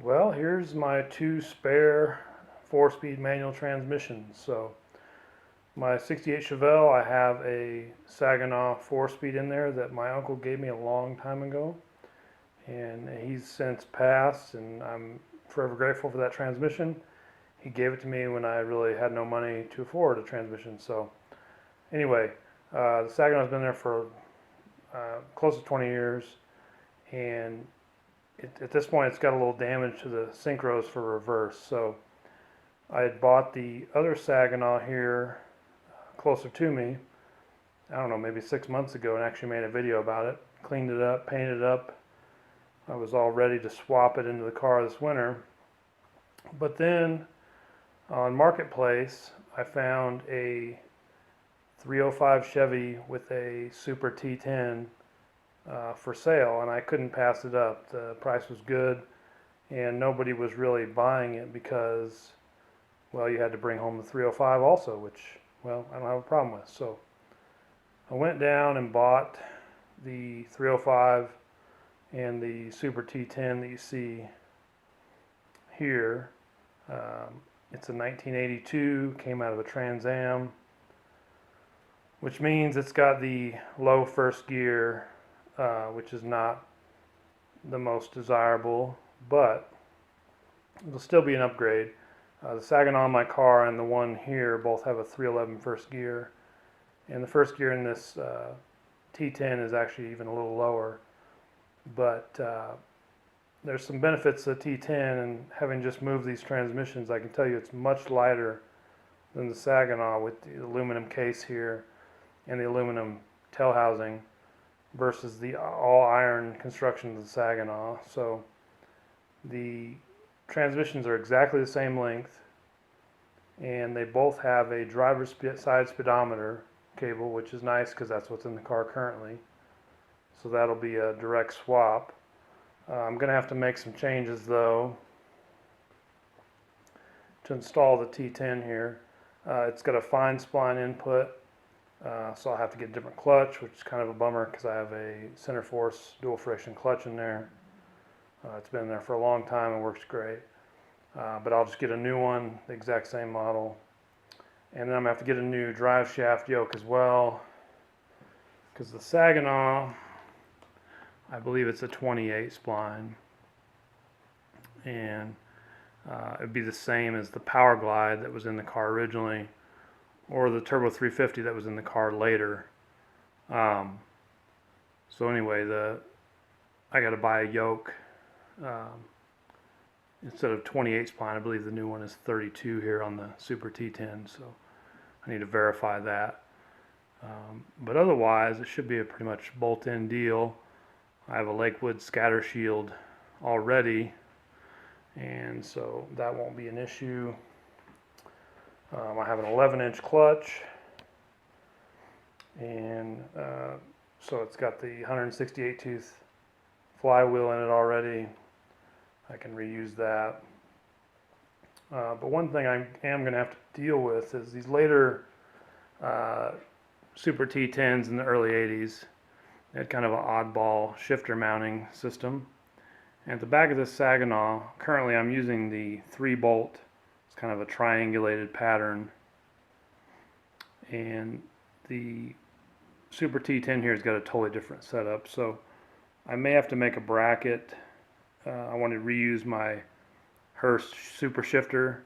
Well, here's my two spare 4-speed manual transmissions. So my 68 Chevelle, I have a Saginaw 4-speed in there that my uncle gave me a long time ago, and he's since passed, and I'm forever grateful for that transmission. He gave it to me when I really had no money to afford a transmission. So anyway, the Saginaw's been there for close to 20 years, and at this point it's got a little damage to the synchros for reverse. So I had bought the other Saginaw here closer to me, I don't know, maybe 6 months ago, and actually made a video about it. Cleaned it up, painted it up. I was all ready to swap it into the car this winter. But then on Marketplace, I found a 305 Chevy with a Super T-10 for sale, and I couldn't pass it up. The price was good, and nobody was really buying it because, well, you had to bring home the 305 also, which, well, I don't have a problem with. So I went down and bought the 305 and the Super T10 that you see here. It's a 1982, came out of a Trans Am, which means it's got the low first gear, which is not the most desirable, but it'll still be an upgrade. The Saginaw in my car and the one here both have a 311 first gear, and the first gear in this T10 is actually even a little lower, but there's some benefits to the T10, and having just moved these transmissions, I can tell you it's much lighter than the Saginaw with the aluminum case here and the aluminum tail housing versus the all iron construction of the Saginaw. So the transmissions are exactly the same length, and they both have a driver's side speedometer cable, which is nice because that's what's in the car currently. So that'll be a direct swap. I'm going to have to make some changes though to install the T10 here. It's got a fine spline input, so I'll have to get a different clutch, which is kind of a bummer because I have a center force dual friction clutch in there. It's been there for a long time and works great. But I'll just get a new one, the exact same model. And then I'm going to have to get a new drive shaft yoke as well, because the Saginaw, I believe it's a 28 spline, and it'd be the same as the Power Glide that was in the car originally, or the Turbo 350 that was in the car later. So anyway, I got to buy a yoke. Instead of 28 spline, I believe the new one is 32 here on the Super T10, so I need to verify that. But otherwise, it should be a pretty much bolt-in deal. I have a Lakewood scatter shield already, and so that won't be an issue. I have an 11-inch clutch, and so it's got the 168 tooth flywheel in it already. I can reuse that. But one thing I am going to have to deal with is these later Super T10s in the early 80s. They had kind of an oddball shifter mounting system. And at the back of this Saginaw, currently I'm using the 3-bolt. It's kind of a triangulated pattern. And the Super T10 here has got a totally different setup. So I may have to make a bracket. I want to reuse my Hurst Super Shifter,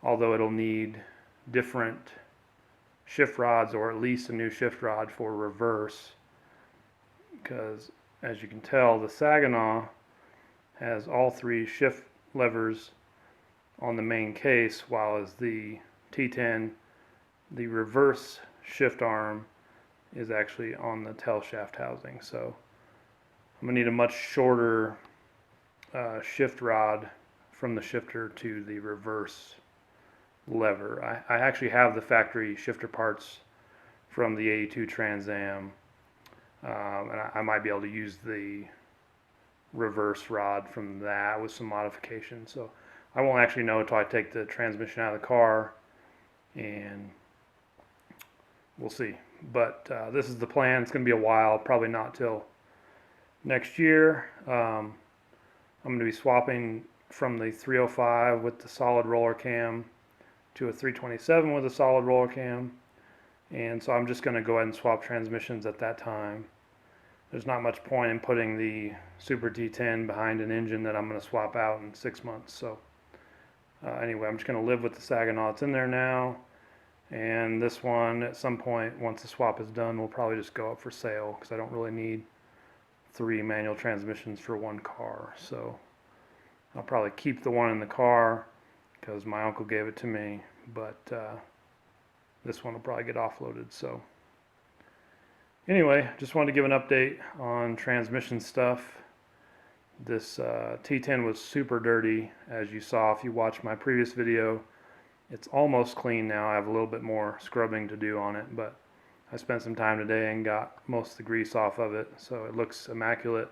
although it'll need different shift rods, or at least a new shift rod for reverse, because as you can tell, the Saginaw has all 3 shift levers on the main case, while as the T10, the reverse shift arm is actually on the tail shaft housing. So I'm going to need a much shorter shift rod from the shifter to the reverse lever. I actually have the factory shifter parts from the 82 Trans Am, and I might be able to use the reverse rod from that with some modifications. So I won't actually know until I take the transmission out of the car, and we'll see. But this is the plan. It's going to be a while, probably not till next year. I'm going to be swapping from the 305 with the solid roller cam to a 327 with a solid roller cam, and so I'm just going to go ahead and swap transmissions at that time. There's not much point in putting the Super T-10 behind an engine that I'm going to swap out in 6 months. So anyway, I'm just going to live with the Saginaw that's in there now, and this one at some point once the swap is done will probably just go up for sale because I don't really need 3 manual transmissions for one car. So I'll probably keep the one in the car because my uncle gave it to me, but this one will probably get offloaded. So anyway, just wanted to give an update on transmission stuff. This T10 was super dirty, as you saw if you watched my previous video. It's almost clean now. I have a little bit more scrubbing to do on it, but I spent some time today and got most of the grease off of it, so it looks immaculate.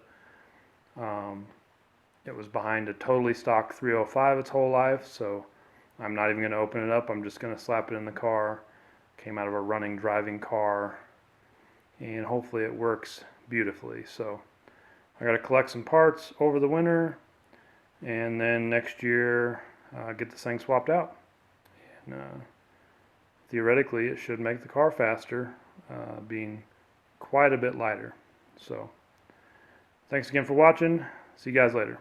It was behind a totally stock 305 its whole life, so I'm not even going to open it up. I'm just going to slap it in the car. Came out of a running, driving car, and hopefully it works beautifully. So I got to collect some parts over the winter, and then next year get this thing swapped out. And theoretically, it should make the car faster, being quite a bit lighter. So thanks again for watching. See you guys later.